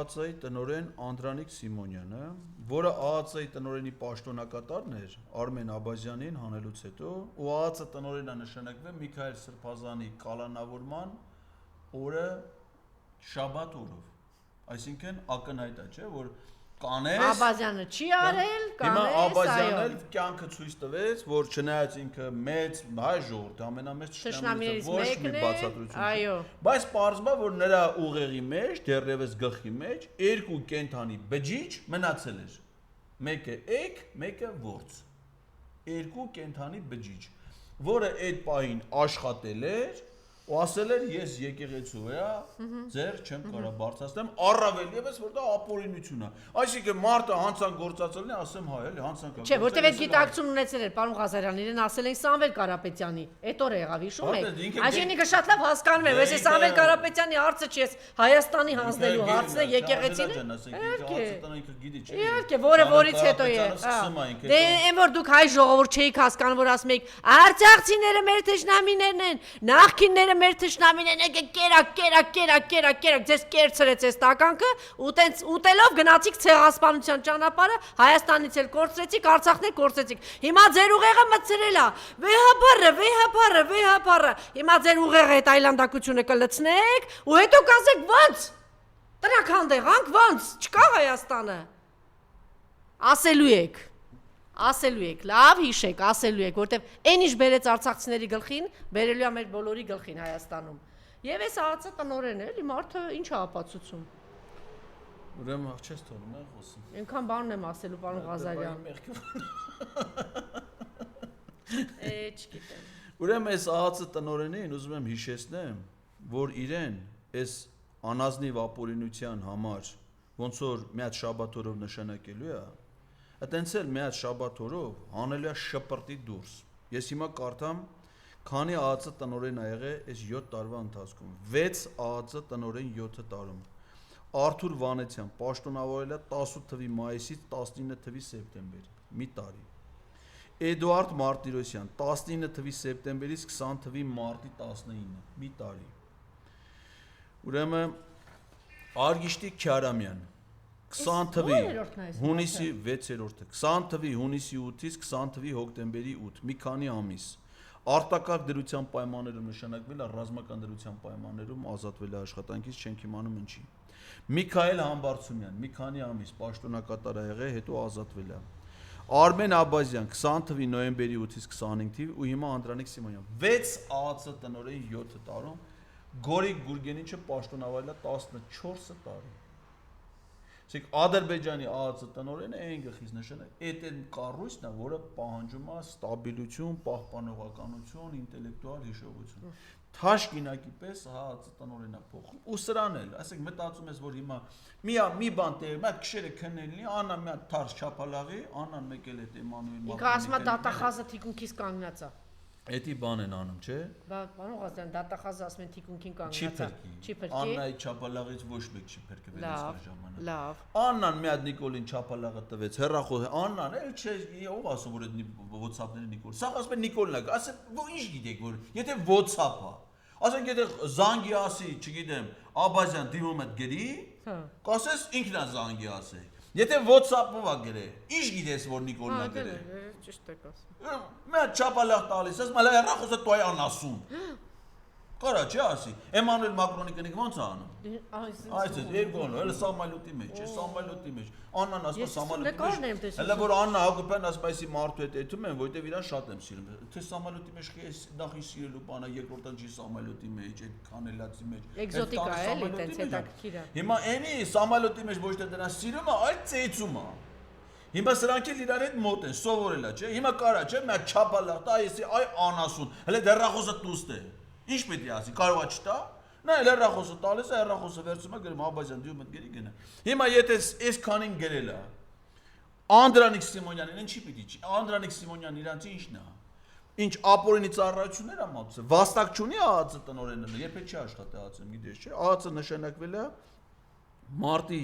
ԱԱՑ-ի տնօրեն Անդրանիկ Սիմոնյանը, որը ԱԱՑ-ի տնօրենի պաշտոնակատարն էր Արմեն Աբազյանին հանելուց հետո, ու ԱԱՑ տնօրենը նշանակվել Միքայել Սրբազանի կալանավորման օրը շաբաթ օրով, այսինքն ակնհայտ է, չէ, որ կանես Աբազյանը չի արել, կանես, այո։ Աբազյանն էլ կյանքը ցույց տվեց, որ չնայած ինքը մեծ հայ ժողովուրդ, ամենամեծ թշնամիներից ոչ մի մեկն է, բացատրություն այո։ Բայց պարզվա, որ նրա ուղեղի մեջ, դեռևս գլխի մեջ երկու կենթանի բջիջ մնացել էր։ Մեկը էգ, մեկը որց։ Երկու կենթանի բջիջ, որը այդ պահին աշխատել էր ու ասել էր ես եկեղեցու վրա ձեր չեմ կարող բարձրացնեմ առավել եւս որ դա ապօրինություն է այսինքն մարդը հանցանք գործածելն է ասեմ հայ էլի հանցանք Չէ որտեւ այդ գիտակցություն ունեցել էր պարոն Ղազարյանն իրեն ասել են Սամվել Կարապետյանի այդ օրը եղավ հիշում եք Այսինքն շատ լավ հասկանում եմ ես Սամվել Կարապետյանի հարցը չի ես Հայաստանի հանձնելու հարցն է եկեղեցին Իհարկե որը որից հետո է դե այն որ դուք հայ ժողովուրդ չէիք հասկանում որ ասում եք արցախցիները մեր թշնամիներն են նախկինները մեր թշնամիներն են կերակ ձեզ կերցրեց այս տականքը ու տենց ուտելով գնացիք ցեղասպանության ճանապարհը Հայաստանից էլ կորցրեցիք Արցախն էլ կորցրեցիք հիմա ձեր ուղեղը մտցրել է վեհապարը հիմա ձեր ուղեղը այդ այլանդակությունը կլցնեք ու հետո կասեք ո՞նց տրաքանդեղանք ո՞նց չկա Հայաստանը ասելու եք, լավ հիշեք, ասելու եք, որտեվ այն ինչ բերեց արցախցիների գլխին, բերելու է մեր բոլորի գլխին Հայաստանում։ Եվ այս ԱԱՑ տնօրենը, էլի մարդը ինչ է ապացուցում։ Ուրեմն չես թողնում եմ խոսում։ Այնքան բանն եմ ասելու պարոն Ղազարյան։ Չգիտեմ։ Ուրեմն այս ԱԱՑ տնօրենին ուզում եմ հիշեցնեմ, որ իրեն այս անազնիվ ապօրինության համար ոնց որ մի հատ շաբաթ օրով նշանակելու է Այտենց էլ մի հատ շաբաթ օրով հանելու է շպրտի դուրս։ Ես հիմա կարդամ, քանի ԱԱՑ տնօրեն ա եղել այս 7 տարվա ընթացքում։ 6 ԱԱՑ տնօրեն 7 տարում։ Արթուր Վանեցյան պաշտոնավորել է 18 թվի մայիսից 19 թվի սեպտեմբեր, մի տարի։ Էդուարդ Մարտիրոսյան 19 թվի սեպտեմբերից 20 թվի մարտի 19, մի տարի։ Ուրեմն Արգիշտի Քյարամյան 20 թվի հունիսի 6-րդը 20 թվի հունիսի 8-ից 20 թվի հոկտեմբերի 8 մի քանի ամիս արտակարգ դրության պայմաններում նշանակվել է ռազմական դրության պայմաններում ազատվել է աշխատանքից չենք իմանում ինչի Միքայել Համբարձումյան մի քանի ամիս պաշտոնակատար ա եղել հետո ազատվել է Արմեն Աբազյան 20 թվի նոյեմբերի 8-ից 25 թիվ ու հիմա Անդրանիկ Սիմոնյան 6 ԱԱՑ տնօրեն 7 տարում Գորիկ Գուրգենիչը պաշտոնավորել է 14 տարի Իսկ Ադրբեջանի ԱԱՑ տնօրենը այն գլխից նշանակել է այդ կառույցն է, որը պահանջում է ստաբիլություն, պահպանողականություն, ինտելեկտուալ հիշողություն։ Թաշկինակի պես ԱԱՑ տնօրենը փոխում։ Ու սրան էլ, ասենք մտածում ես, որ հիմա մի բան տեղ, մի հատ քշերը քննելնի, Աննան մի հատ թարս չափալաղի, Աննան մեկել է Էմանուել Մակրոնի։ Ինքը ասում է դատախազը թիկունքից կանգնած է։ Էդի բան են անում, չէ։ Բա պարոն Ղազարյան, դատախազը ասում են թիկունքին կանգնած է։ Չի փրկի։ Աննայի չափալաղից ոչ մեկ չի փրկվել այս ժամանակ։ Լավ։ Աննան մի հատ Նիկոլին չափալաղը տվեց, հեռախոս Աննան, էլ չէ, ով ասում որ այդ WhatsApp-ները Նիկոլ։ Սա ասում են Նիկոլն է, ասեմ, ինչ գիտեք որ, եթե WhatsApp-ը, ասենք եթե զանգի ասի, չգիտեմ, Աբազյան դիմում է գրի, կասես ինքն է զանգի ասի։ Եթե WhatsApp-ով է գրել, ինչ գիտես որ Նիկոլն է գրել։ Ճիշտ եք ասում։ Մի հատ չափալաղ տալիս, ասում եմ, հեռախոսը տոյ անասում։ Կարա չի ասի։ Էմանուել Մակրոնի կնիկ ո՞նց է անում։ Այս է երկոնը, հələ Սամալյոտի մեջ, է Սամալյոտի մեջ։ Աննան ասում Սամալյոտի մեջ։ Հələ որ Աննա Հակոբյան ասում այսի մարդու հետ այդում են, որտեվ իրան շատ եմ սիրում։ Թե Սամալյոտի մեջ քեզ նախ սիրելու բանը, երկրորդը չի Սամալյոտի մեջ, այդ քանելացի մեջ։ Էկզոտիկա է, էլի տենց հետաքրքիր է։ Հիմա էնի Սամալյոտի մեջ ոչ թե դրան սիրում է, այլ ծեծում է։ Հիմա սրանք էլ իրար հետ մոտ են, սովորել է, չէ։ Հիմա կարա, չէ, մի հատ չափալաղ տա, այսի այ անասուն, հələ դեռախոսը տուստ է։ Ինչ պետք է ասի, կարող է չտա։ Նա էլ հեռախոսը տալիս է, հեռախոսը վերցում է, գրում Աբազյան դու մտ գերի գնա։ Հիմա եթե այս քանին գրել է Անդրանիկ Սիմոնյանին, ինչի պիտի չի։ Անդրանիկ Սիմոնյանն իրանց ինչն է։ Ինչ ապօրինի ծառայություններ է մատուցել։ Վաստակ չունի ԱԱՑ տնօրենը, երբեք չի աշխատել ԱԱՑ-ում, գիտես չէ։ ԱԱՑ-ը նշանակվել է մարտի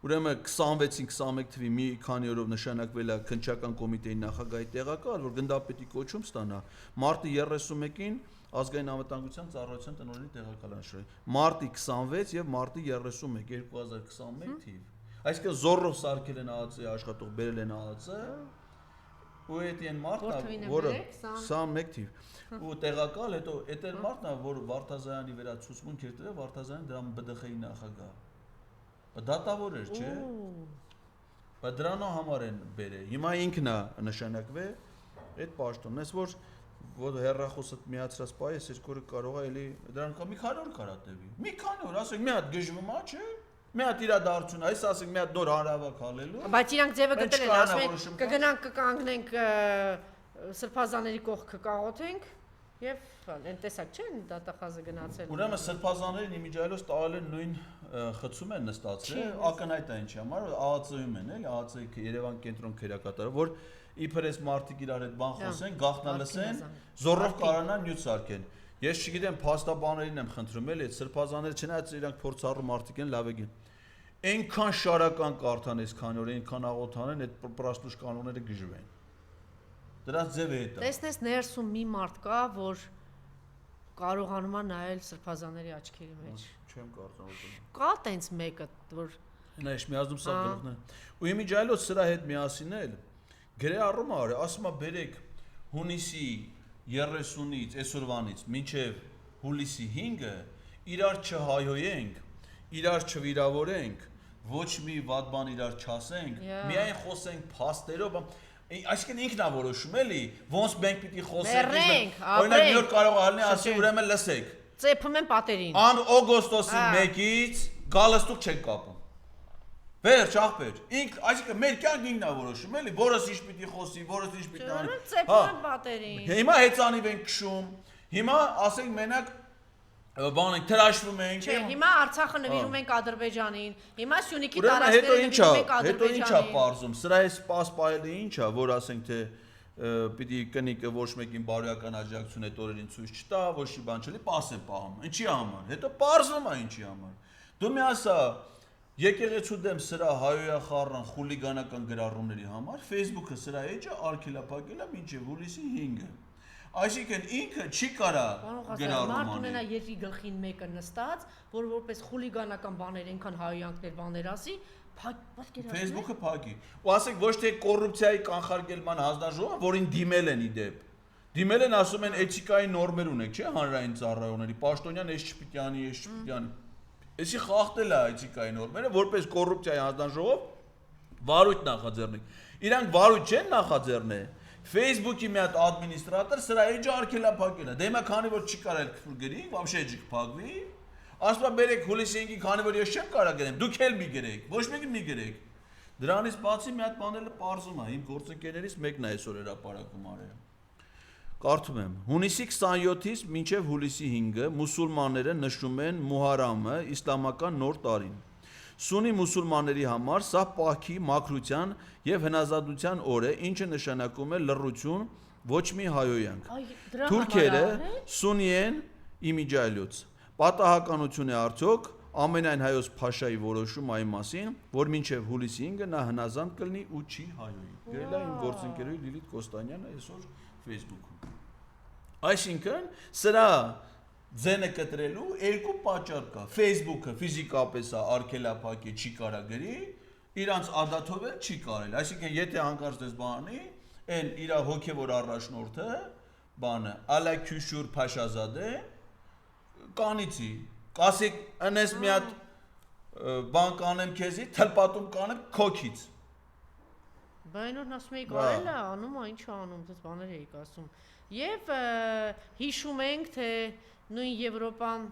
Ուրեմն 26-ին 21 թվի մի քանի օրով նշանակվել է քննչական կոմիտեի նախագահի տեղակալ, որ գնդապետի կոչում ստանա։ Մարտի 31-ին ազգային անվտանգության ծառայության տնօրենի տեղակալ անշարի։ Մարտի 26 եւ մարտի 31 2021 թիվ։ Այսինքն զորով սարքել են ԱԱՑ-ի աշխատող, բերել են ԱԱՑ-ը ու այդ են մարտը, որը 21 թիվ։ Ու տեղակալ հետո այդ էր մարտը, որ Վարդազարյանի վերացուցմունք էր տվել, Վարդազարյանը դրան ԲԴԽ-ի նախագահ։ Դատավոր էր, չէ՞։ Բայց դրանո համար են բերել։ Հիմա ինքն է նշանակվե այդ պաշտոնն, ես որ հերրախոսդ միացրած պայես երկորը կարող է էլի դրան մի քանի օր կարա տևի։ Մի քանի օր, ասենք մի հատ գժվում է, չէ՞։ Մի հատ իրադարձություն, այս ասենք մի հատ նոր հանրավակ հալելու։ Բայց իրանք ձևը գտել են, ասում են կգնանք կկանգնենք սրբազանների կողքը կաղոթենք եւ այն տեսակ չէ՞ դատախազը գնացել։ Ուրեմն սրբազաններին իմիջիայլոց տալել են նույն խցում են նստացրել, ակնհայտ է ինչի համար, ԱԱՑ-ում են, էլի, ԱԱՑ-ի Երևան կենտրոն քերակատարը, որ իբր էս մարդիկ իրար հետ բան խոսեն, գաղտնա լսեն, զորով կարանան նյութ սարքեն։ Ես չգիտեմ, փաստաբաններին եմ խնդրում, էլի, այդ սրբազանները չնայած իրանք փորձառու մարդիկ են, լավ եկին։ Այնքան շարական կարդան այս քանի օր, այնքան աղոթան են, այդ պրաստուշ կանոնները գժվեն։ Դրանց ձևը է դա։ Տեսնես ներսում մի մարդ կա, որ կարողանում է նայել սրբազանների աչքերի մեջ։ Չեմ կարծում։ Կա տենց մեկը, որ Նա իש միազդում սա գլուխն է։ Ու իմիջայլոց սրա հետ միասին էլ գրեառում է, ասում է բերեք հունիսի 30-ից այսօրվանից մինչև հուլիսի 5-ը իրար չհայոյենք, իրար չվիրավորենք, ոչ մի վատ բան իրար չասենք, միայն խոսենք փաստերով, այսինքն ինքն է որոշում էլի, ոնց մենք պիտի խոսենք, օրինակ մի օր կարող է լինի ասի ուրեմն լսեք։ Ծեփում են պատերին։ Օգոստոսի 1-ից գալստուկ չեն կապում։ Վերջ աղբեր, այսինքն մեր կյանքն ինքն է որոշում էլի, որս ինչ պիտի խոսի, որս ինչ պիտի անի։ Ծեփում են պատերին։ Հիմա հեծանիվ ենք քշում, հիմա ասենք մենակ բան ենք թրաշվում ենք։ Չէ, հիմա Արցախը նվիրում ենք Ադրբեջանին, հիմա Սյունիքի տարածքները նվիրում ենք Ադրբեջանին։ Հետո ի՞նչ է պարզում, սրա էս սպասպայելը ի՞նչ է, որ ասենք թե պիտի կնիկը ոչ մեկին բարոյական աջակցություն այդ օրերին ցույց չտա, ոչ մի բան չլի, պաս է պահում։ Ինչի համար։ Հետո պարզվում է ինչի համար։ Դու մի ասա եկեղեցու դեմ սրա հայոյախառն խուլիգանական գրառումների համար Facebook-ը սրա էջը արգելափակել է մինչև հուլիսի 5-ը։ Այսինքն ինքը չի կարա գրառում անի։ Մարդ ունենա երկի գլխին մեկը նստած, որ որպես խուլիգանական բաներ այնքան հայոյանքներ բաներ ասի, Facebook-ը փակի։ Ու ասենք ոչ թե կոռուպցիայի կանխարգելման հանձնաժողովը, որին դիմել են իդեպ։ Դիմել են ասում են էթիկայի նորմեր ունեք, չէ՞, հանրային ծառայողների, պաշտոնյան էս չպիտի անի, էս չպիտի անի։ Էսի խախտել է էթիկայի նորմերը, որպես կոռուպցիայի հանձնաժողով վարույթ նախաձեռնի։ Իրանք վարույթ չեն նախաձեռնել։ Facebook-ի մի հատ ադմինիստրատոր սրա էջը արգելափակել է։ Դե հիմա քանի որ չի կարել քֆուր գրի, вообще էջը կփակվի։ Ասում է բերեք հուլիսի 5-ին, քանի որ ես չեմ կարող գրեմ, դուք էլ մի գրեք, ոչ մեկը մի գրեք։ Դրանից բացի մի հատ բան էլ պարզում է, իմ գործընկերներից մեկն է այսօր հրապարակում արել։ Կարդում եմ. հունիսի 27-ից մինչև հուլիսի 5-ը մուսուլմանները նշում են Մուհարամը, իսլամական նոր տարին։ Սունի մուսուլմանների համար սա պահքի, մաքրության եւ հնազանդության օր է, ինչը նշանակում է լռություն, ոչ մի հայոյանք։ Թուրքերը սունի են իմիջայլոց։ Պատահականություն է արդյոք ամենայն հայոց փաշայի որոշում այն մասին, որ մինչև հուլիսի 5-ը նա հնազանդ կլինի ու չի հայոյի։ Գրել է իմ գործընկերուհի Լիլիթ Կոստանյանը այսօր Facebook-ում։ Այսինքն սրա ձենը կտրելու երկու պատճառ կա։ Facebook-ը ֆիզիկապես է արգելափակի չի կարա գրի, իրանց ադաթով էլ չի կարել։ Այսինքն եթե հանկարծ դες բանի, այն իր հոգևոր առաջնորդը, բանը Ալաքյուշուր Փաշազադե կանիցի, կասեք անես մի հատ բան կանեմ քեզի, թլպատում կանեմ քոքից։ Բայնորն ասում էի կարել է, անում է, ինչ է անում, դες բաներ էիք ասում։ Եվ հիշում ենք, թե նույն Եվրոպան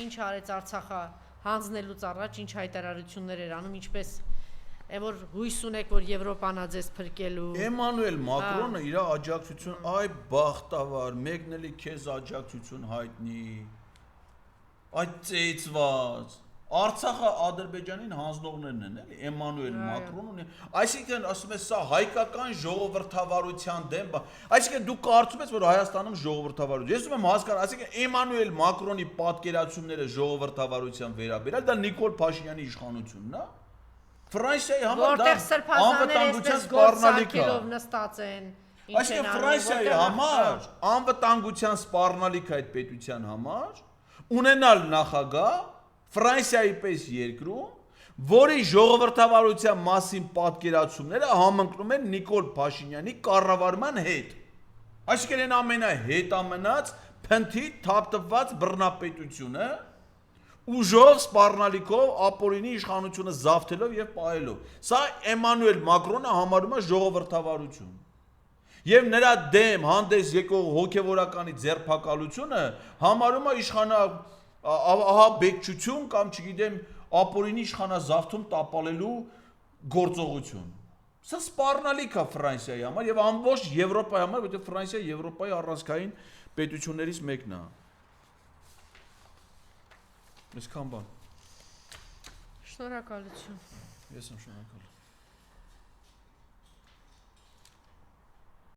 ինչ արեց Արցախը հանձնելուց առաջ, ինչ հայտարարություններ էր անում, ինչպես որ հույս ունեք, որ Եվրոպան է ձեզ փրկելու։ Էմանուել Մակրոնը իր աջակցություն, այ բախտավար, մեկն էլի քեզ աջակցություն հայտնի։ Այդ ծեծված Արցախը Ադրբեջանին հանձնողներն են, էլի Էմանուել Մակրոնն։ Այսինքն ասում է սա հայկական ժողովրդավարության դեմ, այսինքն դու կարծում ես, որ Հայաստանում ժողովրդավարություն։ Ես ուզում եմ հասկանալ, այսինքն Էմանուել Մակրոնի պատկերացումները ժողովրդավարության վերաբերյալ դա Նիկոլ Փաշինյանի իշխանությունն է։ Ֆրանսիայի համար որտեղ սրբազանները այսպես գործակելով նստած են։ Այսինքն Ֆրանսիայի համար անվտանգության սպառնալիք է այդ պետության համար ունենալ նախագահ Ֆրանսիայի պես երկրում, որի ժողովրդավարության մասին պատկերացումները համընկնում են Նիկոլ Փաշինյանի կառավարման հետ։ Այսինքն այն ամենահետամնաց փնթի թափտված բռնապետությունը ուժով սպառնալիքով ապօրինի իշխանությունը զավթելով եւ պահելով։ Սա Էմանուել Մակրոնը համարում է ժողովրդավարություն։ Եվ նրա դեմ հանդես եկող հոգևորականի ձեռփակալությունը համարում է ահաբեկչություն կամ չգիտեմ ապօրինի իշխանազավթում տապալելու գործողություն։ Սա սպառնալիք է Ֆրանսիայի համար եւ ամբողջ Եվրոպայի համար, որովհետեւ Ֆրանսիա Եվրոպայի առանցքային պետություններից մեկն է։ Այսքան բան։ Շնորհակալություն։ Ես եմ շնորհակալ։